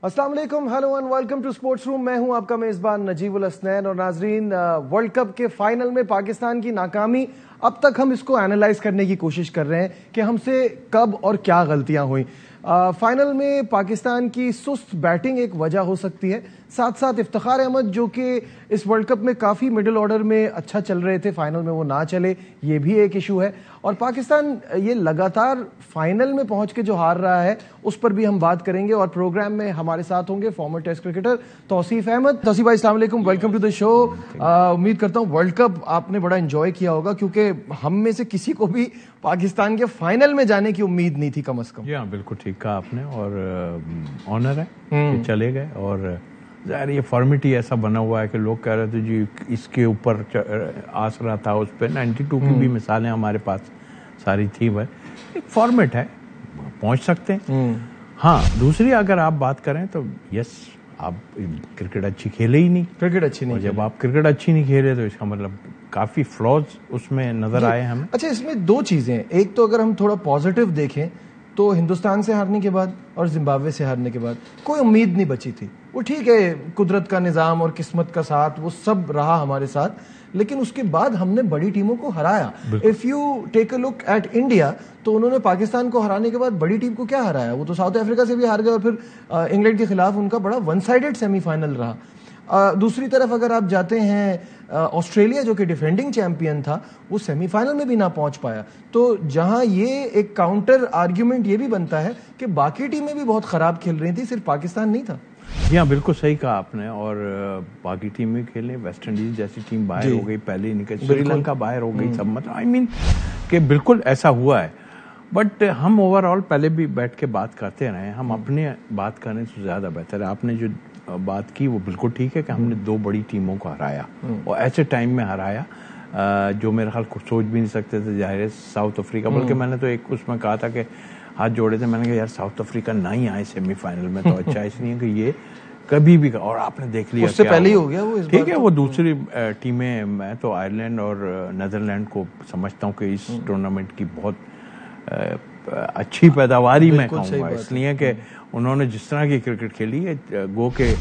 अस्सलाम वालेकुम, hello and welcome to sports room. मैं हूं आपका मेजबान नजीबुल हसनैन। और नाजरीन, वर्ल्ड कप के फाइनल में पाकिस्तान की नाकामी, अब तक हम इसको एनालाइज करने की कोशिश कर रहे हैं कि हमसे कब और क्या गलतियां हुई। फाइनल में पाकिस्तान की सुस्त बैटिंग एक वजह हो सकती है, साथ साथ इफ्तिखार अहमद जो कि इस वर्ल्ड कप में काफ़ी मिडिल ऑर्डर में अच्छा चल रहे थे, फाइनल में वो ना चले, ये भी एक इशू है। और पाकिस्तान ये लगातार फाइनल में पहुंच के जो हार रहा है उस पर भी हम बात करेंगे। और प्रोग्राम में हमारे साथ होंगे former test cricketer Tauseef Ahmed. Tauseef भाई अस्सलाम वालेकुम, वेलकम टू द शो। उम्मीद करता हूँ वर्ल्ड कप आपने बड़ा एंजॉय किया होगा, क्योंकि हम में से किसी को भी पाकिस्तान के फाइनल में जाने की उम्मीद नहीं थी कम अज कम। हाँ, बिल्कुल ठीक कहा आपने, और ऑनर है कि चले गए। और ज़ाहिर ये फॉर्मेट ही ऐसा बना हुआ है कि लोग कह रहे थे जी इसके ऊपर आसरा था, उस पर 92 की भी मिसालें हमारे पास सारी थी। वह एक फॉर्मेट है, पहुंच सकते हैं। हाँ, दूसरी अगर आप बात करें तो यस, आप क्रिकेट अच्छी खेले ही नहीं, क्रिकेट अच्छी नहीं, जब आप क्रिकेट अच्छी नहीं खेले तो इसका मतलब काफी फ्लॉज उसमें नजर आए हमें। अच्छा, इसमें दो चीजें हैं। एक तो अगर हम थोड़ा पॉजिटिव देखें तो हिंदुस्तान से हारने के बाद और जिम्बाब्वे से हारने के बाद कोई उम्मीद नहीं बची थी। वो ठीक है, कुदरत का निज़ाम और किस्मत का साथ वो सब रहा हमारे साथ, लेकिन उसके बाद हमने बड़ी टीमों को हराया। If you take a look at India, तो उन्होंने पाकिस्तान को हराने के बाद बड़ी टीम को क्या हराया? वो तो साउथ अफ्रीका से भी हार गए और फिर इंग्लैंड के खिलाफ उनका बड़ा वन साइडेड सेमीफाइनल रहा। दूसरी तरफ अगर आप जाते हैं, ऑस्ट्रेलिया जो कि डिफेंडिंग चैंपियन था, वो सेमीफाइनल में भी ना पहुंच पाया। तो जहां ये एक काउंटर आर्ग्यूमेंट ये भी बनता है कि बाकी टीमें भी बहुत खराब खेल रही थी, सिर्फ पाकिस्तान नहीं था। जी हाँ, बिल्कुल सही कहा आपने। और बाकी टीम भी खेले, वेस्ट इंडीज जैसी टीम बाहर हो गई, पहले ही निकल, श्रीलंका बाहर हो गई, सब मतलब आई मीन कि बिल्कुल ऐसा हुआ है। बट हम ओवरऑल पहले भी बैठ के बात करते रहे, हम अपने बात करने से ज्यादा बेहतर है। आपने जो बात की वो बिल्कुल ठीक है कि हमने दो बड़ी टीमों को हराया और ऐसे टाइम में हराया जो मेरे ख्याल कुछ सोच भी नहीं सकते थे। जाहिर है साउथ अफ्रीका, बल्कि मैंने तो एक उसमें कहा था कि हाथ जोड़े थे, मैंने कहा यार साउथ अफ्रीका ना ही आए सेमीफाइनल में तो अच्छा, इसलिए कि ये कभी भी, और आपने देख लिया उससे पहले ही हो गया वो। इस ठीक है, वो दूसरी टीमें, मैं तो आयरलैंड और नीदरलैंड को समझता हूँ कि इस टूर्नामेंट की बहुत अच्छी पैदावारी में कहूँगा, इसलिए कि उन्होंने जिस तरह की क्रिकेट खेली है, गो के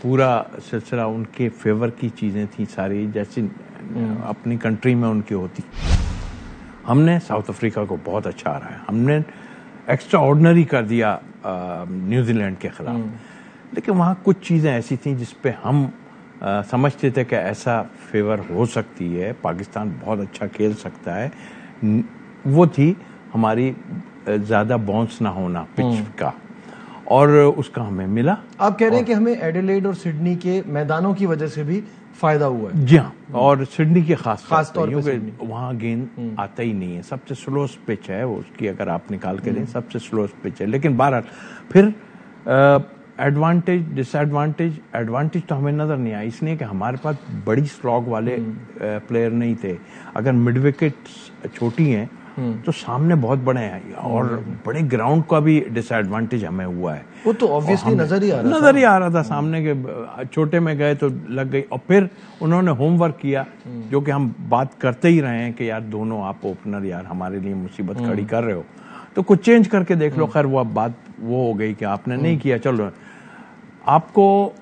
पूरा सिलसिला उनके फेवर की चीज़ें थी सारी, जैसी अपनी कंट्री में उनकी होती। हमने साउथ अफ्रीका को बहुत अच्छा हराया, हमने एक्स्ट्रा ऑर्डिनरी कर दिया न्यूजीलैंड के खिलाफ, लेकिन वहाँ कुछ चीज़ें ऐसी थी जिस पे हम समझते थे कि ऐसा फेवर हो सकती है, पाकिस्तान बहुत अच्छा खेल सकता है। वो थी हमारी ज़्यादा बाउंस ना होना पिच का, और उसका हमें मिला। आप कह रहे हैं कि हमें एडिलेड और सिडनी के मैदानों की वजह से भी फायदा हुआ है? जी हाँ, और सिडनी के खास तौर पे, क्योंकि वहाँ गेंद आता ही नहीं है, सबसे स्लो पिच है उसकी, अगर आप निकाल के दें सबसे स्लो पिच है। लेकिन बहरहाल फिर एडवांटेज डिसएडवांटेज, एडवांटेज तो हमें नजर नहीं आया, इसलिए कि हमारे पास बड़ी स्लॉग वाले प्लेयर नहीं थे। अगर मिड विकेट छोटी हैं तो सामने बहुत बड़े हैं, और बड़े ग्राउंड का भी डिसएडवांटेज हमें हुआ है। वो तो ऑब्वियसली नजर ही आ रहा था सामने के छोटे में गए तो लग गई। और फिर उन्होंने होमवर्क किया, जो कि हम बात करते ही रहे हैं कि यार दोनों आप ओपनर यार हमारे लिए मुसीबत खड़ी कर रहे हो, तो कुछ चेंज करके देख लो। खैर वो अब बात वो हो गई कि आपने नहीं किया, चलो आपको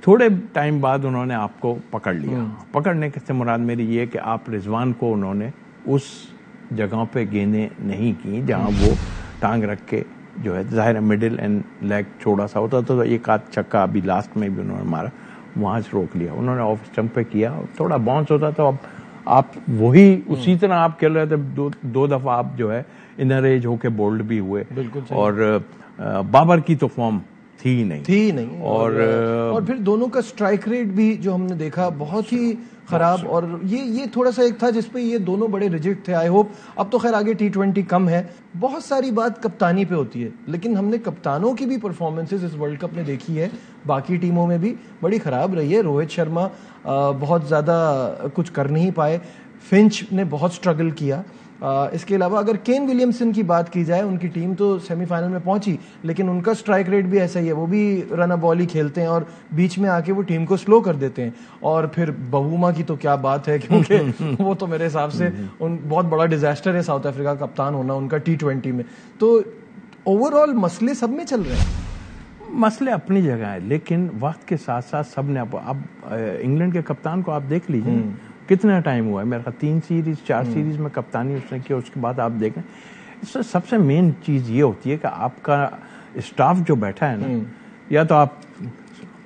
थोड़े टाइम बाद उन्होंने आपको पकड़ लिया। पकड़ने से मुराद मेरी ये कि आप रिजवान को उन्होंने उस जगहों पे गेंदें नहीं की जहां वो टांग रख के जो है, जाहिर है मिडिल एंड लेग छोटा सा होता तो एक आध छक्का अभी लास्ट में भी उन्होंने मारा, वहां से रोक लिया उन्होंने। ऑफ स्टंप पे किया, थोड़ा बाउंस होता तो अब आप वही उसी तरह आप खेल रहे थे। दो दफा आप जो है इनर एज होके बोल्ड भी हुए, और बाबर की तो फॉर्म थी नहीं। और फिर दोनों का स्ट्राइक रेट भी जो हमने देखा बहुत ही खराब। और ये थोड़ा सा एक था जिसपे ये दोनों बड़े रिजिड थे। आई होप अब तो खैर आगे T20 कम है। बहुत सारी बात कप्तानी पे होती है, लेकिन हमने कप्तानों की भी परफॉर्मेंसेस इस वर्ल्ड कप में देखी है, बाकी टीमों में भी बड़ी खराब रही है। रोहित शर्मा बहुत ज़्यादा कुछ कर नहीं पाए, फिंच ने बहुत स्ट्रगल किया। इसके अलावा अगर केन विलियमसन की बात की जाए, उनकी टीम तो सेमीफाइनल में पहुंची, लेकिन उनका स्ट्राइक रेट भी ऐसा ही है, वो भी रन बॉल ही खेलते हैं और बीच में आके वो टीम को स्लो कर देते हैं। और फिर बवूमा की तो क्या बात है, क्योंकि वो तो मेरे हिसाब से बहुत बड़ा डिजास्टर है साउथ अफ्रीका का कप्तान होना उनका T20 में। तो ओवरऑल मसले सब में चल रहे हैं। مسئلے اپنی جگہ ہے، لیکن وقت کے ساتھ ساتھ سب نے اب انگلینڈ کے کپتان کو آپ دیکھ لیجیے کتنا ٹائم ہوا ہے، میرا خیال 3 سیریز 4 سیریز میں کپتانی اس نے کی، اس کے بعد آپ دیکھیں اس میں سب سے مین چیز یہ ہوتی ہے کہ آپ کا اسٹاف جو بیٹھا ہے نا، یا تو آپ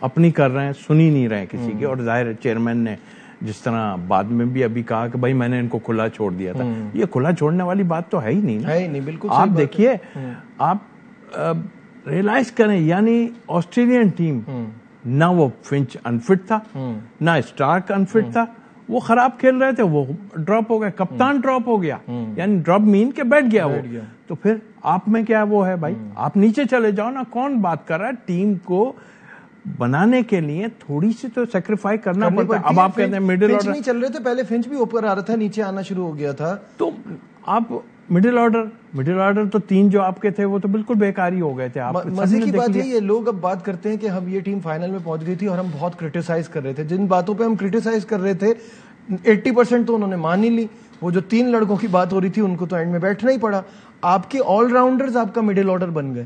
اپنی کر رہے ہیں، سن ہی نہیں رہے کسی کی، اور ظاہر چیئرمین نے جس طرح بعد میں بھی ابھی کہا کہ بھائی میں نے ان کو کھلا چھوڑ دیا تھا، یہ کھلا چھوڑنے والی بات تو ہے ہی نہیں نا، ہے ہی نہیں، بالکل آپ دیکھیے آپ ریئلائز کریں، یعنی آسٹریلین ٹیم نہ وہ فنچ انفٹ تھا، نہ اسٹارک انفٹ تھا، وہ خراب کھیل رہے تھے، وہ ڈراپ ہو گئے، کپتان ڈراپ ہو گیا، یعنی ڈراپ مین کے بیٹھ گیا وہ، تو پھر آپ میں کیا وہ ہے بھائی، آپ نیچے چلے جاؤ نا، کون بات کر رہا ہے؟ ٹیم کو بنانے کے لیے تھوڑی سی تو سیکریفائی کرنا پڑتا ہے. اب آپ کہتے ہیں مڈل آرڈر نہیں چل رہے تھے پہلے, فنچ بھی اوپر آ رہا تھا, نیچے آنا شروع ہو گیا تھا, تو آپ مڈل آرڈر تو 3 جو آپ کے تھے وہ تو بالکل بیکاری ہو گئے تھے. مزے کی بات یہ لوگ اب بات کرتے ہیں کہ ہم یہ ٹیم فائنل میں پہنچ گئی تھی اور ہم بہت کرٹیسائز کر رہے تھے. جن باتوں پہ ہم کرٹیسائز کر رہے تھے 80% تو انہوں نے مان ہی لی. وہ جو 3 لڑکوں کی بات ہو رہی تھی ان کو تو اینڈ میں بیٹھنا ہی پڑا. آپ کے آل راؤنڈرز آپ کا مڈل آرڈر بن گئے.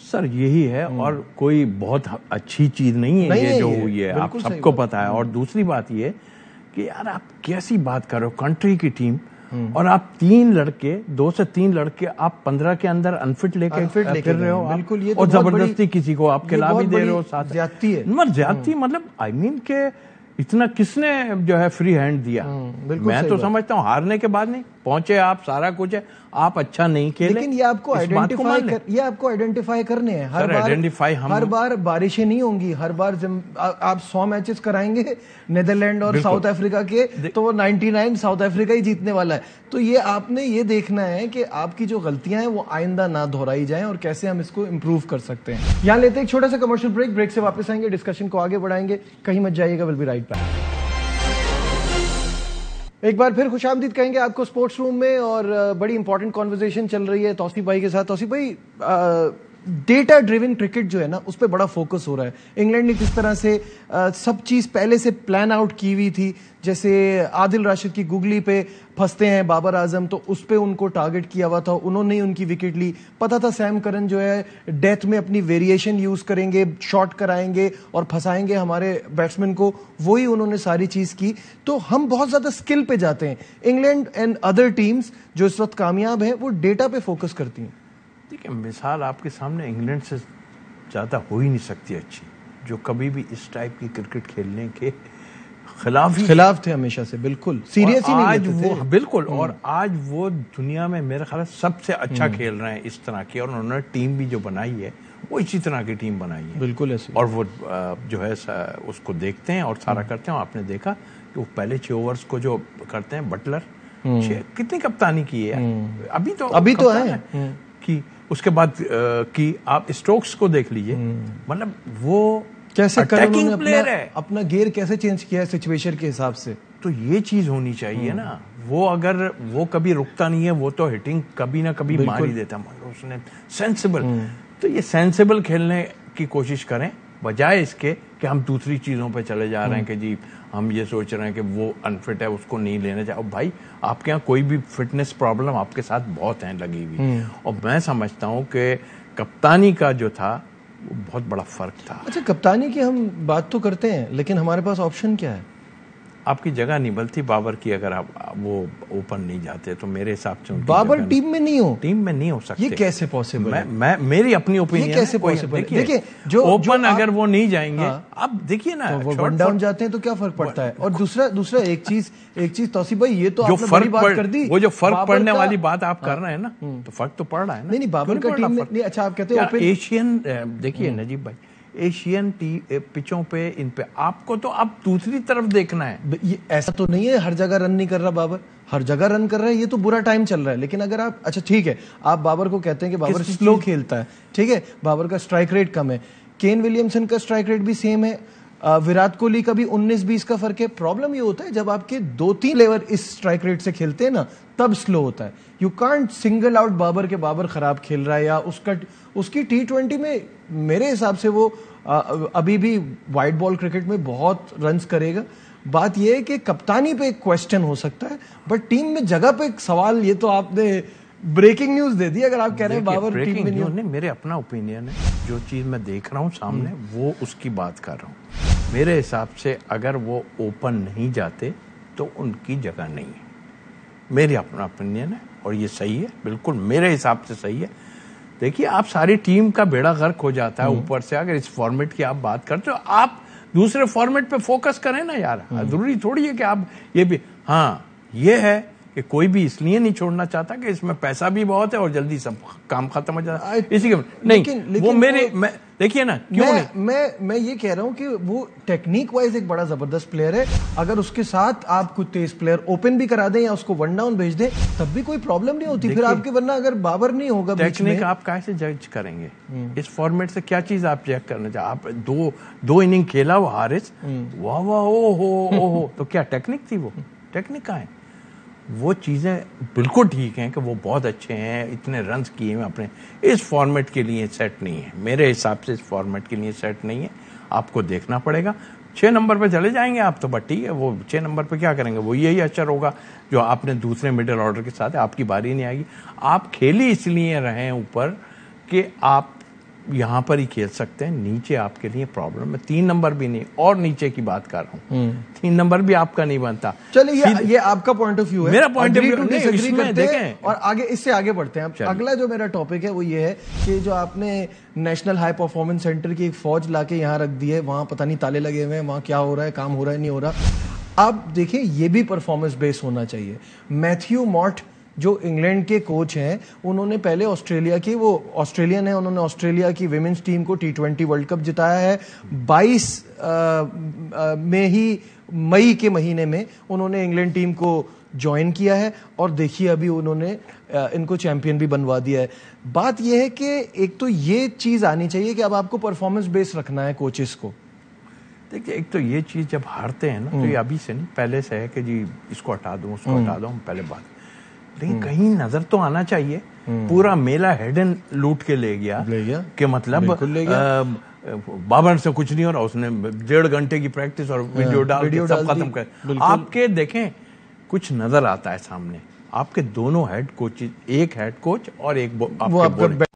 سر یہی ہے, اور کوئی بہت اچھی چیز نہیں ہے یہ جو ہوئی ہے, آپ سب کو پتا ہے. اور دوسری بات یہ کہ یار آپ کیسی بات کر رہے ہو, کنٹری کی ٹیم, اور آپ 3 لڑکے 2 سے 3 لڑکے آپ 15 کے اندر انفٹ لے کے پھر رہے ہو, بالکل, یہ اور زبردستی کسی کو آپ کھلا بھی دے رہے ہو. ساتھ زیادتی ہے, زیادتی مطلب آئی مین کہ اتنا کس نے جو ہے فری ہینڈ دیا. میں تو سمجھتا ہوں ہارنے کے بعد نہیں پہنچے آپ, سارا کچھ ہے, آپ اچھا نہیں کھیلے, لیکن یہ آپ کو آئیڈینٹیفائی کرنے ہیں. ہر بار بارشیں نہیں ہوں گی, ہر بار آپ 100 میچز کرائیں گے نیدرلینڈ اور ساؤتھ افریقہ کے, تو وہ 99 ساؤتھ افریقہ ہی جیتنے والا ہے. تو یہ آپ نے یہ دیکھنا ہے کہ آپ کی جو غلطیاں ہیں وہ آئندہ نہ دہرائی جائیں, اور کیسے ہم اس کو امپروو کر سکتے ہیں. یہاں لیتے ہیں ایک چھوٹا سا کمرشل بریک. بریک سے واپس آئیں گے, ڈسکشن کو آگے بڑھائیں گے, کہیں مت جائیے گا. Will be right back. ایک بار پھر خوش آمدید کہیں گے آپ کو اسپورٹس روم میں, اور بڑی امپورٹنٹ کانورسیشن چل رہی ہے توصیف بھائی کے ساتھ. توصیف بھائی, ڈیٹا ڈریون کرکٹ جو ہے نا اس پہ بڑا فوکس ہو رہا ہے. انگلینڈ نے کس طرح سے سب چیز پہلے سے پلان آؤٹ کی ہوئی تھی, جیسے عادل راشد کی گگلی پہ پھنستے ہیں بابر اعظم, تو اس پہ ان کو ٹارگٹ کیا ہوا تھا, انہوں نے ان کی وکٹ لی. پتا تھا سیم کرن جو ہے ڈیتھ میں اپنی ویریشن یوز کریں گے, شاٹ کرائیں گے اور پھنسائیں گے ہمارے بیٹسمین کو, وہی انہوں نے ساری چیز کی. تو ہم بہت زیادہ اسکل پہ جاتے ہیں. انگلینڈ اینڈ ادر ٹیمز جو اس وقت کامیاب ہیں وہ ڈیٹا پہ فوکس کرتی ہیں. دیکھیں مثال آپ کے سامنے انگلینڈ سے زیادہ ہو ہی نہیں سکتی اچھی, جو کبھی بھی اس ٹائپ کی کرکٹ کھیلنے کے خلاف تھے ہمیشہ سے, بالکل سیریس ہی نہیں لیتے تھے. بالکل, اور آج وہ دنیا میں میرے خیال سب سے اچھا کھیل رہے ہیں اس طرح کی, اور انہوں نے ٹیم بھی جو بنائی ہے وہ اسی طرح کی ٹیم بنائی ہے. بالکل ایسے, اور وہ جو ہے اس کو دیکھتے ہیں اور سارا کرتے ہیں. آپ نے دیکھا کہ وہ پہلے 6 اوورز کو جو کرتے ہیں, بٹلر کتنی کپتانی کی ہے, ابھی تو ہے کی, اس کے بعد کی آپ اسٹوکس کو دیکھ لیجئے, مطلب وہ کیسے اپنا گیئر کیسے چینج کیا ہے سچویشن کے حساب سے. تو یہ چیز ہونی چاہیے نا. وہ اگر وہ کبھی رکتا نہیں ہے, وہ تو ہٹنگ کبھی نہ کبھی مار ہی دیتا, مگر اس نے سینسیبل. تو یہ سینسیبل کھیلنے کی کوشش کریں, بجائے اس کے کہ ہم دوسری چیزوں پہ چلے جا رہے ہیں کہ جی ہم یہ سوچ رہے ہیں کہ وہ انفٹ ہے اس کو نہیں لینا چاہیے. بھائی آپ کے یہاں کوئی بھی فٹنس پرابلم آپ کے ساتھ بہت ہیں لگی ہوئی, اور میں سمجھتا ہوں کہ کپتانی کا جو تھا وہ بہت بڑا فرق تھا. اچھا, کپتانی کی ہم بات تو کرتے ہیں, لیکن ہمارے پاس آپشن کیا ہے؟ آپ کی جگہ نہیں بلتی بابر کی, اگر آپ وہ اوپن نہیں جاتے تو میرے حساب سے بابر ٹیم میں نہیں ہو سکتے. یہ کیسے پاسبل ہے؟ میں میری اپنی اوپینین کیسے پاسبل ہے؟ دیکھیں جو اوپن اگر وہ نہیں جائیں گے, اب دیکھیے نا وہ ون ڈاؤن جاتے ہیں تو کیا فرق پڑتا ہے. اور دوسرا ایک چیز توصیف بھائی, یہ تو جو آپ نے بڑی بات کر دی, وہ جو فرق پڑنے والی بات آپ کر رہے ہیں نا, تو فرق تو پڑ رہا ہے نا. نہیں بابر کا ٹیم نہیں. اچھا آپ کہتے ہیں ایشین, دیکھیے نجیب بھائی, ایشین پچوں پہ ان پہ آپ کو تو اب دوسری طرف دیکھنا ہے. ایسا تو نہیں ہے ہر جگہ رن نہیں کر رہا بابر, ہر جگہ رن کر رہا ہے, یہ تو برا ٹائم چل رہا ہے. لیکن اگر آپ, اچھا ٹھیک ہے, آپ بابر کو کہتے ہیں کہ بابر سلو کھیلتا ہے, ٹھیک ہے, بابر کا اسٹرائک ریٹ کم ہے, کین ولیمسن کا اسٹرائک ریٹ بھی سیم ہے, وراٹ کوہلی کا بھی 19-20 کا فرق ہے. پرابلم یہ ہوتا ہے جب آپ کے 2-3 لیور اس اسٹرائک ریٹ سے کھیلتے ہیں نا, تب سلو ہوتا ہے. You can't single out Babar کے بابر خراب کھیل رہا ہے, یا اس کی T20 میں میرے حساب سے وہ ابھی بھی وائٹ بال کرکٹ میں بہت رنز کرے گا. بات یہ ہے کہ کپتانی پہ ایک کوشچن ہو سکتا ہے, بٹ ٹیم میں جگہ پہ ایک سوال, یہ تو آپ نے ब्रेकिंग न्यूज दे दी अगर आप कह रहे हैं बाबर टीम में नहीं। मेरे अपना ओपिनियन है, जो चीज मैं देख रहा हूँ सामने वो उसकी बात कर रहा हूँ। मेरे हिसाब से अगर वो ओपन नहीं जाते तो उनकी जगह नहीं है। मेरी अपना ओपिनियन है और ये सही है, बिल्कुल मेरे हिसाब से सही है। देखिए आप सारी टीम का बेड़ा गर्क हो जाता है ऊपर से अगर इस फॉर्मेट की आप बात करते हो। आप दूसरे फॉर्मेट पे फोकस करें ना यार, जरूरी थोड़ी है कि आप ये भी। हाँ ये है कि कोई भी इसलिए नहीं छोड़ना चाहता कि इसमें पैसा भी बहुत है और जल्दी सब काम खत्म हो जाता है इसी के नहीं। लेकिन वो मेरे देखिए ना क्यों नहीं, मैं ये कह रहा हूं कि वो टेक्निक वाइज एक बड़ा जबरदस्त प्लेयर है। अगर उसके साथ आप कुछ तेज प्लेयर ओपन भी करा दें या उसको वन डाउन भेज दें तब भी कोई प्रॉब्लम नहीं होती फिर आपके। वरना अगर बाबर नहीं होगा टेक्निक आप कैसे जज करेंगे इस फॉर्मेट से? क्या चीज आप चेक करना चाहते? आप दो इनिंग खेला वो हारिस, वाह वाह ओ हो तो क्या टेक्निक थी? वो टेक्निक कहाँ है? वो चीजें बिल्कुल ठीक हैं कि वो बहुत अच्छे हैं, इतने रन्स किए हैं अपने, इस फॉर्मेट के लिए सेट नहीं है मेरे हिसाब से। इस फॉर्मेट के लिए सेट नहीं है, आपको देखना पड़ेगा। 6 नंबर पे चले जाएंगे आप तो बट ठीक है, वो 6 नंबर पे क्या करेंगे? वो यही अचर होगा जो आपने दूसरे मिडिल ऑर्डर के साथ है, आपकी बारी नहीं आएगी। आप खेली इसलिए रहे हैं ऊपर कि आप यहाँ पर ही खेल सकते हैं, नीचे आपके लिए प्रॉब्लम है। 3 नंबर भी नहीं और नीचे की बात कर रहा हूँ, 3 नंबर भी आपका नहीं बनता। चलिए ये आपका पॉइंट ऑफ व्यू है, मेरा पॉइंट ऑफ व्यू नहीं देखें और आगे इससे आगे बढ़ते हैं। अगला जो मेरा टॉपिक है वो ये है कि जो आपने नेशनल हाई परफॉर्मेंस सेंटर की एक फौज लाके यहाँ रख दी है, वहां पता नहीं ताले लगे हुए हैं, वहां क्या हो रहा है, काम हो रहा है नहीं हो रहा। आप देखिए ये भी परफॉर्मेंस बेस होना चाहिए। मैथ्यू मॉर्ट जो इंग्लैंड के कोच हैं, उन्होंने पहले ऑस्ट्रेलिया की, वो ऑस्ट्रेलियन है, उन्होंने ऑस्ट्रेलिया की विमेंस टीम को T20 वर्ल्ड कप जिताया है। 22 में ही मई के महीने में उन्होंने इंग्लैंड टीम को ज्वाइन किया है और देखिए अभी उन्होंने इनको चैंपियन भी बनवा दिया है। बात यह है कि एक तो ये चीज आनी चाहिए कि अब आपको परफॉर्मेंस बेस रखना है कोचेस को। देखिए एक तो ये चीज जब हारते हैं ना तो ये अभी से नहीं पहले से है कि जी इसको हटा दो उसको हटा दो, हम पहले बात। लेकिन कहीं नजर तो आना चाहिए। पूरा मेला हेडन लूट के ले गया कि मतलब बाबर से कुछ नहीं हो रहा, उसने 1.5 घंटे की प्रैक्टिस और वीडियो डाल के सब खत्म कर। आपके देखें कुछ नजर आता है सामने, आपके दोनों हेड कोच, एक हेड कोच और एक